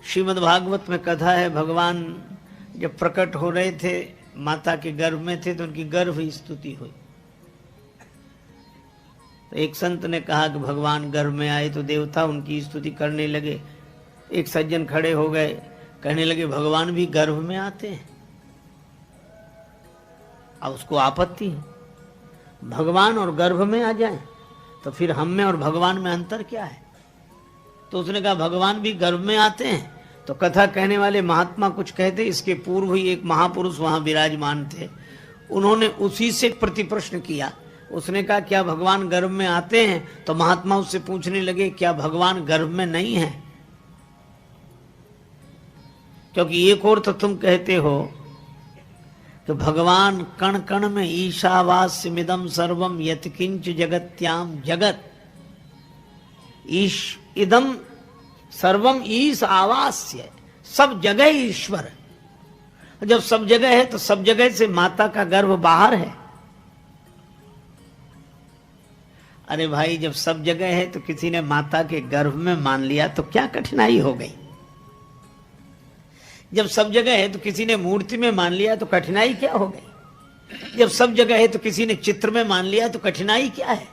श्रीमद् भागवत में कथा है, भगवान जब प्रकट हो रहे थे माता के गर्भ में थे तो उनकी गर्भ स्तुति हुई। तो एक संत ने कहा कि भगवान गर्भ में आए तो देवता उनकी स्तुति करने लगे। एक सज्जन खड़े हो गए, कहने लगे भगवान भी गर्भ में आते हैं। अब उसको आपत्ति है, भगवान और गर्भ में आ जाएं तो फिर हम में और भगवान में अंतर क्या है? तो उसने कहा भगवान भी गर्भ में आते हैं। तो कथा कहने वाले महात्मा कुछ कहते, इसके पूर्व ही एक महापुरुष वहां विराजमान थे, उन्होंने उसी से प्रति प्रश्न किया। उसने कहा क्या भगवान गर्भ में आते हैं? तो महात्मा उससे पूछने लगे क्या भगवान गर्भ में नहीं है? क्योंकि एक और तो तुम कहते हो कि भगवान कण कण में ईशावास्यमिदं सर्वम यत्किंच जगत्याम जगत, ईश इदम सर्वम ईश आवास्य, सब जगह ईश्वर। जब सब जगह है तो सब जगह से माता का गर्भ बाहर है। अरे भाई जब सब जगह है तो किसी ने माता के गर्भ में मान लिया तो क्या कठिनाई हो गई? जब सब जगह है तो किसी ने मूर्ति में मान लिया तो कठिनाई क्या हो गई? जब सब जगह है तो किसी ने चित्र में मान लिया तो कठिनाई क्या है?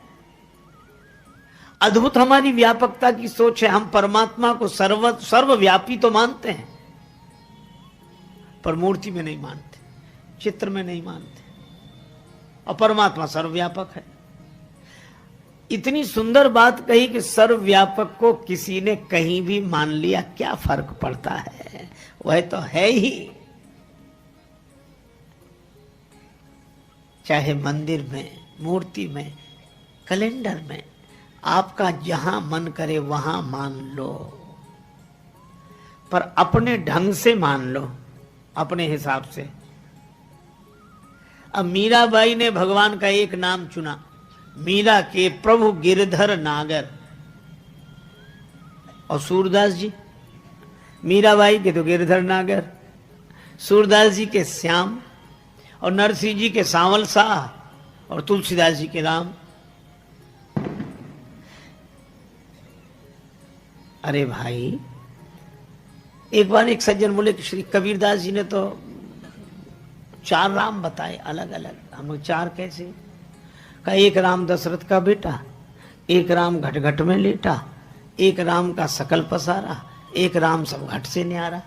अद्भुत हमारी व्यापकता की सोच है। हम परमात्मा को सर्वव्यापी तो मानते हैं, पर मूर्ति में नहीं मानते, चित्र में नहीं मानते, और परमात्मा सर्वव्यापक है। इतनी सुंदर बात कही कि सर्वव्यापक को किसी ने कहीं भी मान लिया, क्या फर्क पड़ता है? वह तो है ही। चाहे मंदिर में, मूर्ति में, कैलेंडर में, आपका जहां मन करे वहां मान लो, पर अपने ढंग से मान लो, अपने हिसाब से। अब मीराबाई ने भगवान का एक नाम चुना, मीरा के प्रभु गिरधर नागर। और सूरदास जी, मीराबाई के तो गिरधर नागर, सूरदास जी के श्याम, और नरसिंह जी के सांवल शाह, और तुलसीदास जी के राम। अरे भाई एक बार एक सज्जन बोले कि श्री कबीरदास जी ने तो 4 राम बताए अलग अलग। हम लोग 4 कैसे? का एक राम दशरथ का बेटा, एक राम घट घट में लेटा, एक राम का सकल पसारा, एक राम सब घट से न्यारा।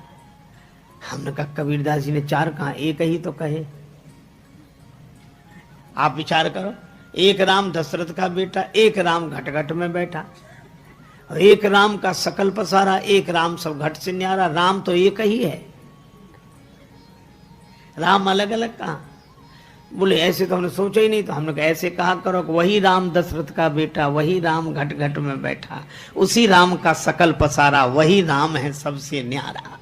हमने कहा कबीरदास जी ने 4 कहा, एक ही तो कहे। आप विचार करो, एक राम दशरथ का बेटा, एक राम घट घट में बैठा, और एक राम का सकल पसारा, एक राम सब घट से न्यारा। राम तो एक ही है, राम अलग अलग कहा? बोले ऐसे तो हमने सोचा ही नहीं। तो हमने कहा ऐसे कहा करो कि वही राम दशरथ का बेटा, वही राम घट घट में बैठा, उसी राम का सकल पसारा, वही राम है सबसे न्यारा।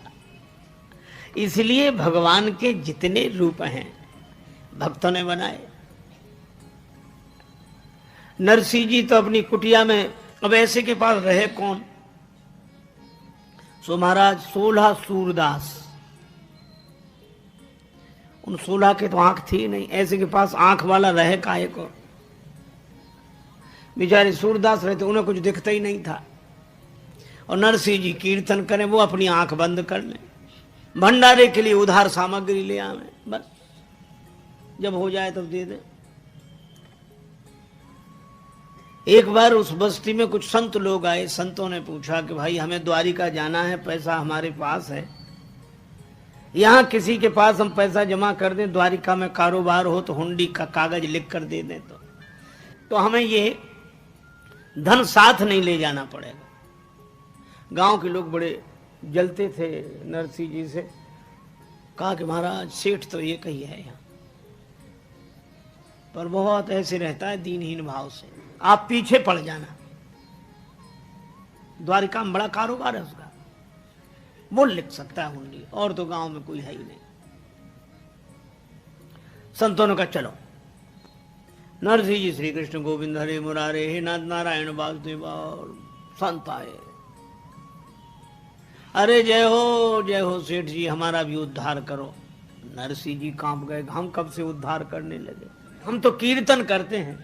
इसलिए भगवान के जितने रूप हैं भक्तों ने बनाए। नरसिंह जी तो अपनी कुटिया में, अब ऐसे के पास रहे कौन? सो महाराज 16 सूरदास, उन 16 के तो आंख थी नहीं, ऐसे के पास आंख वाला रहे काहे को? बेचारे सूरदास रहते, उन्हें कुछ दिखता ही नहीं था। और नरसिंह जी कीर्तन करें, वो अपनी आंख बंद कर लें, भंडारे के लिए उधार सामग्री ले आवे, बस जब हो जाए तब दे दें। एक बार उस बस्ती में कुछ संत लोग आए। संतों ने पूछा कि भाई हमें द्वारिका जाना है, पैसा हमारे पास है, यहाँ किसी के पास हम पैसा जमा कर दें, द्वारिका में कारोबार हो तो हुंडी का कागज लिख कर दे दें तो हमें ये धन साथ नहीं ले जाना पड़ेगा। गांव के लोग बड़े जलते थे नरसिंह जी से। कहा कि महाराज सेठ तो एक ही है यहाँ, पर बहुत ऐसे रहता है दीनहीन भाव से, आप पीछे पड़ जाना, द्वारिका में बड़ा कारोबार है उसका, वो लिख सकता है हुंडी, और तो गांव में कोई है ही नहीं। संतों ने कहा चलो। नरसिंह जी श्री कृष्ण गोविंद हरे मुरारे, हे नाथ नारायण वासुदेव, और संत आए। अरे जय हो सेठ जी, हमारा भी उद्धार करो। नरसिंह जी कांप गए, हम कब से उद्धार करने लगे, हम तो कीर्तन करते हैं।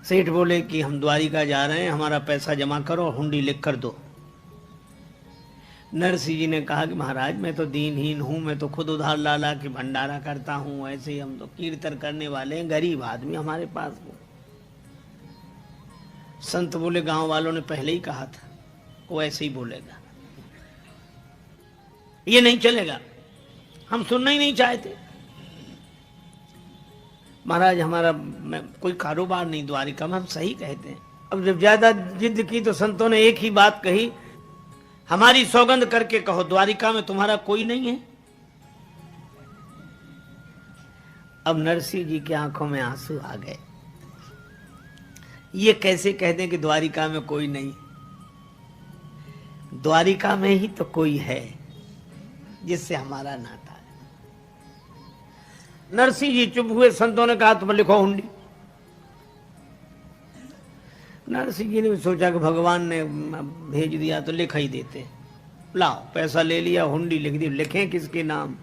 सेठ बोले कि हम द्वारिका जा रहे हैं, हमारा पैसा जमा करो, हुंडी लिख कर दो। नरसिंह जी ने कहा कि महाराज मैं तो दीनहीन हूं, मैं तो खुद उधार ला ला के भंडारा करता हूं, ऐसे ही हम तो कीर्तन करने वाले हैं, गरीब आदमी हमारे पास वो। संत बोले गांव वालों ने पहले ही कहा था वो ऐसे ही बोलेगा, ये नहीं चलेगा, हम सुनना ही नहीं चाहते। महाराज हमारा कोई कारोबार नहीं द्वारिका में, हम सही कहते हैं। अब जब ज्यादा जिद की तो संतों ने एक ही बात कही, हमारी सौगंध करके कहो द्वारिका में तुम्हारा कोई नहीं है। अब नरसिंह जी की आंखों में आंसू आ गए, ये कैसे कह दें कि द्वारिका में कोई नहीं, द्वारिका में ही तो कोई है जिससे हमारा नाता है। नरसिंह जी चुप हुए, संतों ने कहा तुम लिखो हुंडी। नरसिंह जी ने सोचा कि भगवान ने भेज दिया तो लिख ही देते, लाओ पैसा ले लिया, हुंडी लिख दी। लिखें किसके नाम,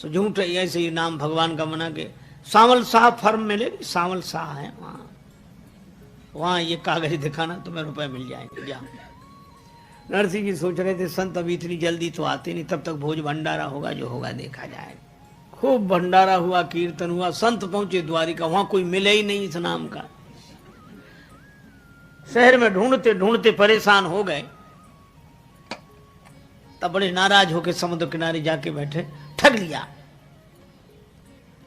तो झूठ ऐसे ही नाम भगवान का मना के सावल शाह फर्म मिलेगी, सावल शाह है वहां ये कागज दिखाना तुम्हें रुपए मिल जाएंगे, जाओ। नरसिंह जी सोच रहे थे संत अभी इतनी जल्दी तो आते नहीं, तब तक भोज भंडारा होगा, जो होगा देखा जाएगा। खूब भंडारा हुआ, कीर्तन हुआ, संत पहुंचे द्वारिका, वहां कोई मिले ही नहीं इस नाम का। शहर में ढूंढते ढूंढते परेशान हो गए, तब बड़े नाराज होकर समुद्र किनारे जाके बैठे, ठग लिया।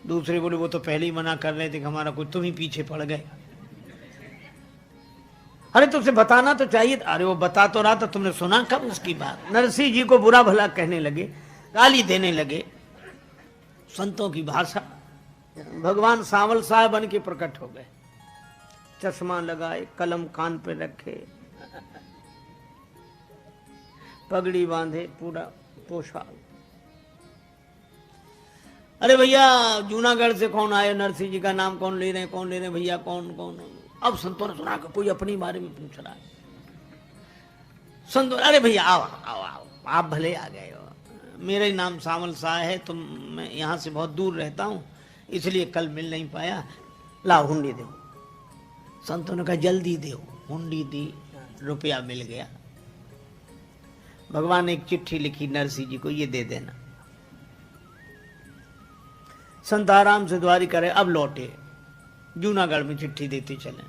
दूसरे बोले वो तो पहले ही मना कर रहे थे कि हमारा कोई, तुम ही पीछे पड़ गए। अरे तुमसे बताना तो चाहिए। अरे वो बता तो रहा था, तुमने सुना कब उसकी बात। नरसिंह जी को बुरा भला कहने लगे, गाली देने लगे। संतों की भाषा, भगवान सावल साहब बन के प्रकट हो गए, चश्मा लगाए, कलम कान पे रखे, पगड़ी बांधे, पूरा पोशाक। अरे भैया जूनागढ़ से कौन आए, नरसिंह जी का नाम कौन ले रहे हैं, कौन ले रहे हैं भैया, कौन कौन। अब संतों ने सुना कि कोई अपनी बारे में पूछ रहा है। संतों, अरे भैया आओ आओ आओ, आप भले आ गए हो, मेरा ही नाम सावल शाह है, तुम मैं यहाँ से बहुत दूर रहता हूँ इसलिए कल मिल नहीं पाया, लाओ हुंडी दो। संतों ने कहा जल्दी दो, हुंडी दी, रुपया मिल गया। भगवान ने एक चिट्ठी लिखी नरसिंह जी को, ये दे देना। संत आराम से द्वारिका रहे, अब लौटे, जूनागढ़ में चिट्ठी देते चले।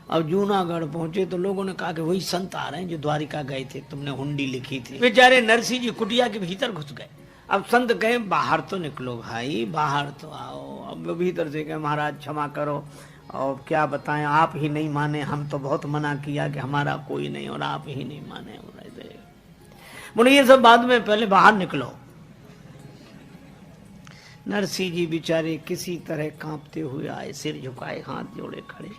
अब जूनागढ़ पहुंचे तो लोगों ने कहा कि वही संत आ रहे हैं जो द्वारिका गए थे, तुमने हुंडी लिखी थी। बेचारे नरसिंह जी कुटिया के भीतर घुस गए। अब संत कहे बाहर तो निकलो भाई, बाहर तो आओ। अब भीतर से कहे महाराज क्षमा करो, और क्या बताएं, आप ही नहीं माने, हम तो बहुत मना किया कि हमारा कोई नहीं, और आप ही नहीं माने। बोले ये सब बाद में, पहले बाहर निकलो। नरसिंह जी बेचारे किसी तरह कांपते हुए आए, सिर झुकाए, हाथ जोड़े खड़े।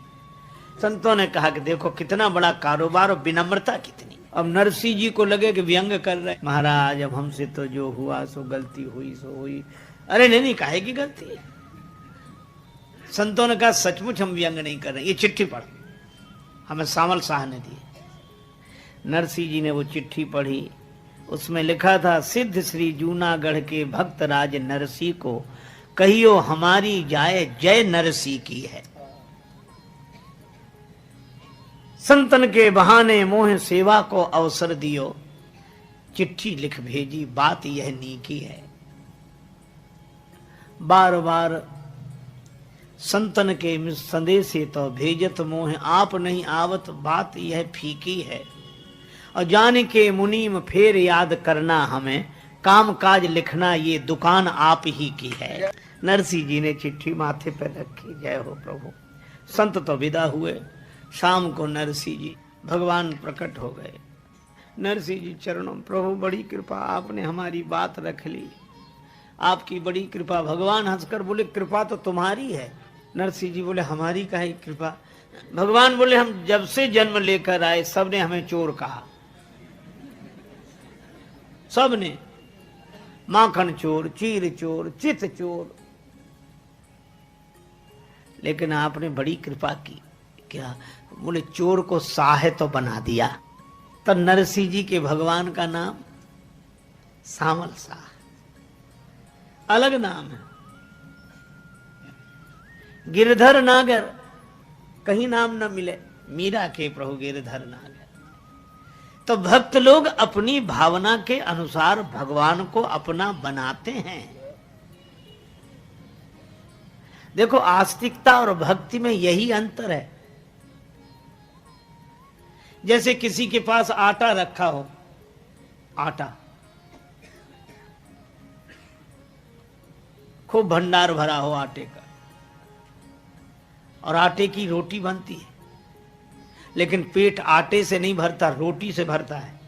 संतों ने कहा कि देखो कितना बड़ा कारोबार और विनम्रता कितनी। अब नरसिंह जी को लगे कि व्यंग कर रहे, महाराज अब हमसे तो जो हुआ सो गलती हुई सो हुई। अरे नहीं काहे की गलती है। संतों ने कहा सचमुच हम व्यंग नहीं कर रहे, ये चिट्ठी पढ़, हमें सावल शाह ने दी। नरसिंह जी ने वो चिट्ठी पढ़ी, उसमें लिखा था सिद्ध श्री जूनागढ़ के भक्त राज नरसिंह को कहियो हमारी जाए जय नरसिंह की है। संतन के बहाने मोह सेवा को अवसर दियो, चिट्ठी लिख भेजी बात यह नीकी है। बार बार संतन के संदेशे तो भेजत मोह आप नहीं आवत, बात यह फीकी है। और जान के मुनीम फेर याद करना हमें, काम काज लिखना ये दुकान आप ही की है। नरसिंह जी ने चिट्ठी माथे पर रखी, जय हो प्रभु। संत तो विदा हुए। शाम को नरसिंह जी भगवान प्रकट हो गए। नरसिंह जी चरणों, प्रभु बड़ी कृपा, आपने हमारी बात रख ली, आपकी बड़ी कृपा। भगवान हंसकर बोले कृपा तो तुम्हारी है। नरसिंह जी बोले हमारी काहे कृपा। भगवान बोले हम जब से जन्म लेकर आए सबने हमें चोर कहा, सबने, माखन चोर, चीर चोर, चित चोर, लेकिन आपने बड़ी कृपा की। क्या? बोले चोर को साह तो बना दिया। तो नरसिंह जी के भगवान का नाम सावल शाह, अलग नाम है। गिरधर नागर कहीं नाम न मिले, मीरा के प्रभु गिरधर नागर। तो भक्त लोग अपनी भावना के अनुसार भगवान को अपना बनाते हैं। देखो, आस्तिकता और भक्ति में यही अंतर है। जैसे किसी के पास आटा रखा हो, आटा खूब भंडार भरा हो आटे का, और आटे की रोटी बनती है, लेकिन पेट आटे से नहीं भरता, रोटी से भरता है।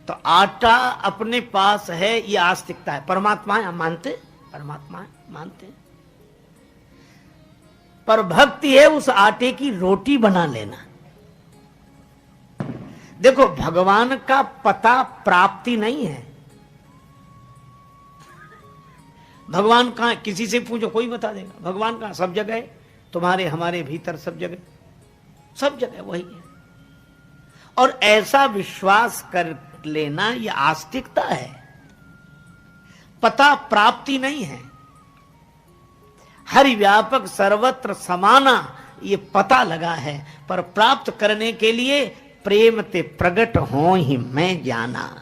तो आटा अपने पास है, ये आस्तिकता है। परमात्मा है, हम मानते, परमात्मा है, मानते। पर भक्ति है उस आटे की रोटी बना लेना। देखो, भगवान का पता प्राप्ति नहीं है। भगवान कहां, किसी से पूछो कोई बता देगा। भगवान कहां? सब जगह है, तुम्हारे हमारे भीतर, सब जगह, सब जगह वही है। और ऐसा विश्वास कर लेना यह आस्तिकता है, पता प्राप्ति नहीं है। हरि व्यापक सर्वत्र समाना ये पता लगा है, पर प्राप्त करने के लिए प्रेम ते प्रगट हो ही मैं जाना।